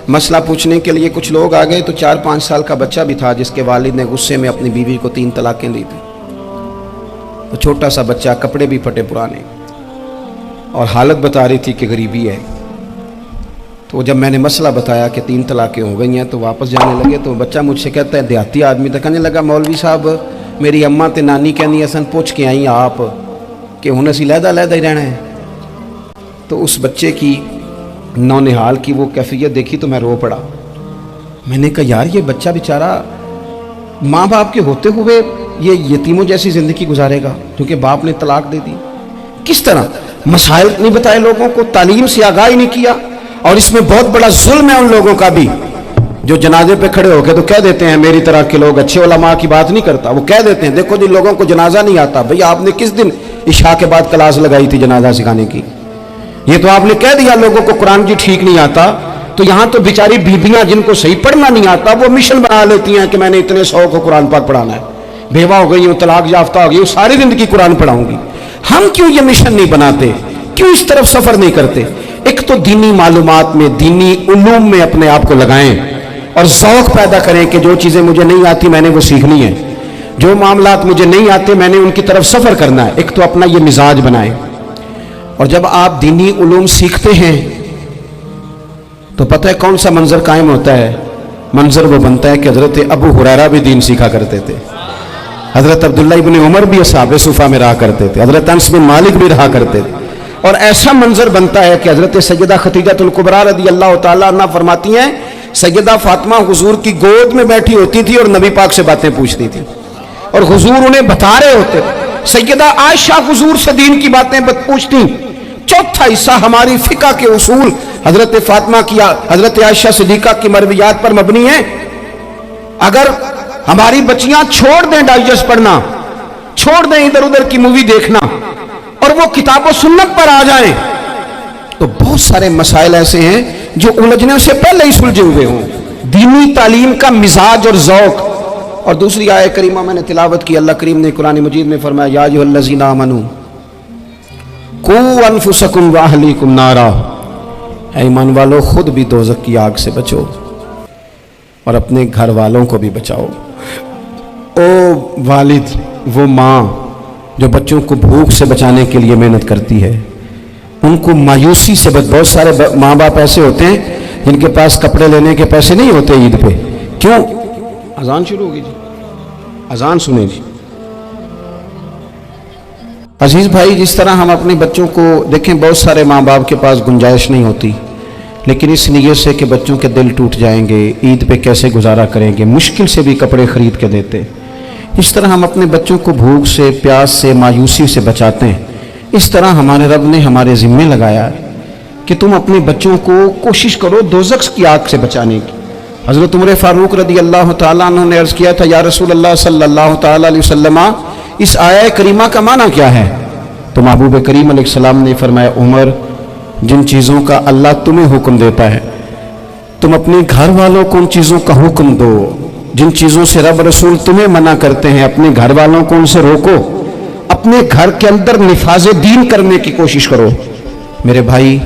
مسئلہ پوچھنے کے لیے کچھ لوگ آ گئے تو 4-5 سال کا بچہ بھی تھا جس کے والد نے غصے میں اپنی بیوی کو 3 طلاقیں دی تھی. وہ چھوٹا سا بچہ، کپڑے بھی پھٹے پرانے، اور حالت بتا رہی تھی کہ غریبی ہے. تو جب میں نے مسئلہ بتایا کہ 3 طلاقیں ہو گئی ہیں تو واپس جانے لگے، تو بچہ مجھ سے کہتا ہے، دیہاتی آدمی تو کہنے لگا، مولوی صاحب میری اماں تے نانی کہنی اسن پوچھ کے آئیں آپ کہ ہن اسی لہدا ہی رہنا ہے. تو اس بچے کی نونہال کی وہ کیفیت دیکھی تو میں رو پڑا. میں نے کہا یار یہ بچہ بیچارہ ماں باپ کے ہوتے ہوئے یہ یتیموں جیسی زندگی گزارے گا کیونکہ باپ نے طلاق دے دی. کس طرح مسائل نہیں بتائے لوگوں کو، تعلیم سے آگاہی نہیں کیا. اور اس میں بہت بڑا ظلم ہے ان لوگوں کا بھی جو جنازے پہ کھڑے ہو کے تو کہہ دیتے ہیں، میری طرح کے لوگ اچھے علماء کی بات نہیں کرتا، وہ کہہ دیتے ہیں دیکھو جی لوگوں کو جنازہ نہیں آتا. بھئی آپ نے کس دن عشاء کے بعد کلاس لگائی تھی جنازہ سکھانے کی؟ یہ تو آپ نے کہہ دیا لوگوں کو قرآن جی ٹھیک نہیں آتا. تو یہاں تو بیچاری بیویاں جن کو صحیح پڑھنا نہیں آتا وہ مشن بنا لیتی ہیں کہ میں نے اتنے 100 کو قرآن پاک پڑھانا ہے. بیوہ ہو گئی ہوں، طلاق یافتہ ہو گئی ہوں، ساری زندگی قرآن پڑھاؤں گی. ہم کیوں یہ مشن نہیں بناتے؟ کیوں اس طرف سفر نہیں کرتے؟ ایک تو دینی معلومات میں، دینی علوم میں اپنے آپ کو لگائیں اور ذوق پیدا کریں کہ جو چیزیں مجھے نہیں آتی میں نے وہ سیکھنی ہے، جو معاملات مجھے نہیں آتے میں نے ان کی طرف سفر کرنا ہے. ایک تو اپنا یہ مزاج بنائیں. اور جب آپ دینی علوم سیکھتے ہیں تو پتہ ہے کون سا منظر قائم ہوتا ہے؟ منظر وہ بنتا ہے کہ حضرت ابو ہریرہ بھی دین سیکھا کرتے تھے، حضرت عبداللہ ابن عمر بھی اصحاب صفہ میں رہا کرتے تھے، حضرت انس بن مالک بھی رہا کرتے تھے. اور ایسا منظر بنتا ہے کہ حضرت سیدہ خدیجہ الکبریٰ رضی اللہ تعالیٰ عنہ فرماتی ہیں سیدہ فاطمہ حضور کی گود میں بیٹھی ہوتی تھی اور نبی پاک سے باتیں پوچھتی تھی اور حضور انہیں بتا رہے ہوتے. سیدہ عائشہ حضور سے دین کی باتیں پوچھتی. چوتھا حصہ ہماری فقہ کے اصول حضرت فاطمہ کی، حضرت عائشہ صدیقہ کی مرویات پر مبنی ہیں. اگر ہماری بچیاں چھوڑ دیں ڈائجسٹ پڑھنا، چھوڑ دیں ادھر ادھر کی مووی دیکھنا اور وہ کتاب و سنت پر آ جائیں تو بہت سارے مسائل ایسے ہیں جو الجھنے سے پہلے ہی سلجھے ہوئے ہوں. دینی تعلیم کا مزاج اور ذوق. اور دوسری آیت کریمہ میں نے تلاوت کی، اللہ کریم نے قرآن مجید میں فرمایا یا ایھا الذین آمنوا قوا انفسکم واہلیکم نارا، اے ایمان والو خود بھی دوزخ کی آگ سے بچو اور اپنے گھر والوں کو بھی بچاؤ. او والد، وہ ماں جو بچوں کو بھوک سے بچانے کے لیے محنت کرتی ہے، ان کو مایوسی سے بہت سارے ماں باپ ایسے ہوتے ہیں جن کے پاس کپڑے لینے کے پیسے نہیں ہوتے عید پہ. کیوں؟ اذان شروع ہوگی جی، اذان سنیں جی. عزیز بھائی، جس طرح ہم اپنے بچوں کو دیکھیں، بہت سارے ماں باپ کے پاس گنجائش نہیں ہوتی، لیکن اس نیت سے کہ بچوں کے دل ٹوٹ جائیں گے، عید پہ کیسے گزارا کریں گے، مشکل سے بھی کپڑے خرید کے دیتے. اس طرح ہم اپنے بچوں کو بھوک سے، پیاس سے، مایوسی سے بچاتے ہیں. اس طرح ہمارے رب نے ہمارے ذمے لگایا ہے کہ تم اپنے بچوں کو کوشش کرو دوزخ کی آگ سے بچانے کی. حضرت عمر فاروق رضی اللہ تعالیٰ عنہ نے عرض کیا تھا یا رسول اللہ صلی اللہ تعالیٰ علیہ وسلم، اس آیہ کریمہ کا معنی کیا ہے؟ تو محبوب کریم علیہ السلام نے فرمایا عمر، جن چیزوں کا اللہ تمہیں حکم دیتا ہے تم اپنے گھر والوں کو ان چیزوں کا حکم دو، جن چیزوں سے رب رسول تمہیں منع کرتے ہیں اپنے گھر والوں کو ان سے روکو، اپنے گھر کے اندر نفاذ دین کرنے کی کوشش کرو. میرے بھائی،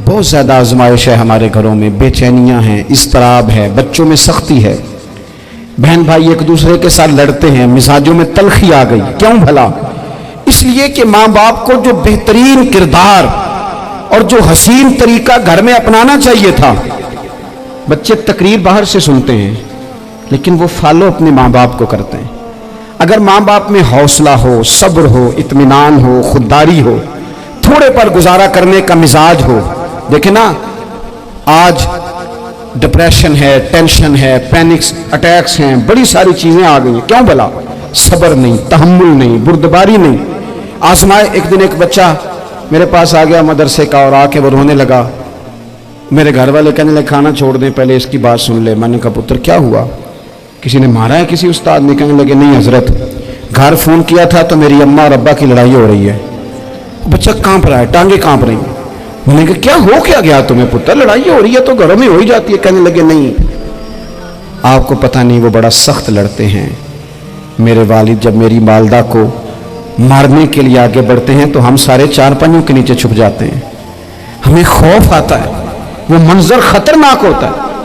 بہت زیادہ آزمائش ہے ہمارے گھروں میں، بے چینیاں ہیں، اضطراب ہے، بچوں میں سختی ہے، بہن بھائی ایک دوسرے کے ساتھ لڑتے ہیں، مزاجوں میں تلخی آ گئی. کیوں بھلا؟ اس لیے کہ ماں باپ کو جو بہترین کردار اور جو حسین طریقہ گھر میں اپنانا چاہیے تھا. بچے تقریر باہر سے سنتے ہیں لیکن وہ فالو اپنے ماں باپ کو کرتے ہیں. اگر ماں باپ میں حوصلہ ہو، صبر ہو، اطمینان ہو، خودداری ہو، تھوڑے پر گزارا کرنے کا مزاج ہو. دیکھیں نا، آج ڈپریشن ہے، ٹینشن ہے، پینکس اٹیکس ہیں، بڑی ساری چیزیں آ گئی ہیں. کیوں بھلا؟ صبر نہیں، تحمل نہیں، بردباری نہیں. آزمائے. ایک دن ایک بچہ میرے پاس آ گیا مدرسے کا اور آ کے وہ رونے لگا. میرے گھر والے کہنے لگے کھانا چھوڑ دیں، پہلے اس کی بات سن لے. میں نے کہا پتر کیا ہوا؟ کسی نے مارا ہے کسی استاد نے؟ کہنے لگے نہیں حضرت، گھر فون کیا تھا تو میری اماں اور ابا کی لڑائی ہو رہی ہے. بچہ کانپ رہا ہے، ٹانگیں کانپ رہی ہیں. میں نے کہا کیا ہو کیا گیا تمہیں پتر؟ لڑائی ہو رہی ہے تو گھروں میں ہو ہی جاتی ہے. کہنے لگے نہیں، آپ کو پتہ نہیں، وہ بڑا سخت لڑتے ہیں. میرے والد جب میری والدہ کو مارنے کے لیے آگے بڑھتے ہیں تو ہم سارے چار پنجوں کے نیچے چھپ جاتے ہیں. ہمیں خوف آتا ہے، وہ منظر خطرناک ہوتا ہے.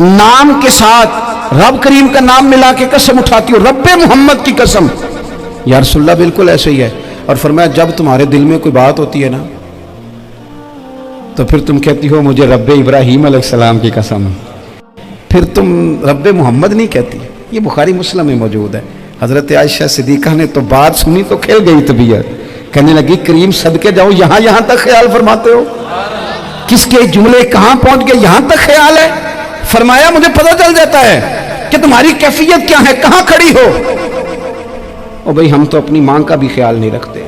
نام کے ساتھ رب کریم کا نام ملا کے قسم اٹھاتی ہو، رب محمد کی قسم، یا رسول اللہ بالکل ایسے ہی ہے۔ اور فرمایا جب تمہارے دل میں کوئی بات ہوتی ہے نا تو پھر تم کہتی ہو مجھے رب ابراہیم علیہ السلام کی قسم، پھر تم رب محمد نہیں کہتی۔ یہ بخاری مسلم میں موجود ہے۔ حضرت عائشہ صدیقہ نے تو بات سنی تو کھل گئی طبیعت، کہنے لگی کریم صدقے جاؤ، یہاں تک خیال فرماتے ہو، کس کے جملے کہاں پہنچ گئے، یہاں تک خیال ہے۔ فرمایا مجھے پتہ چل جاتا ہے کہ تمہاری کیفیت کیا ہے، کہاں کھڑی ہو۔ اور بھئی ہم تو اپنی ماں کا بھی خیال نہیں رکھتے،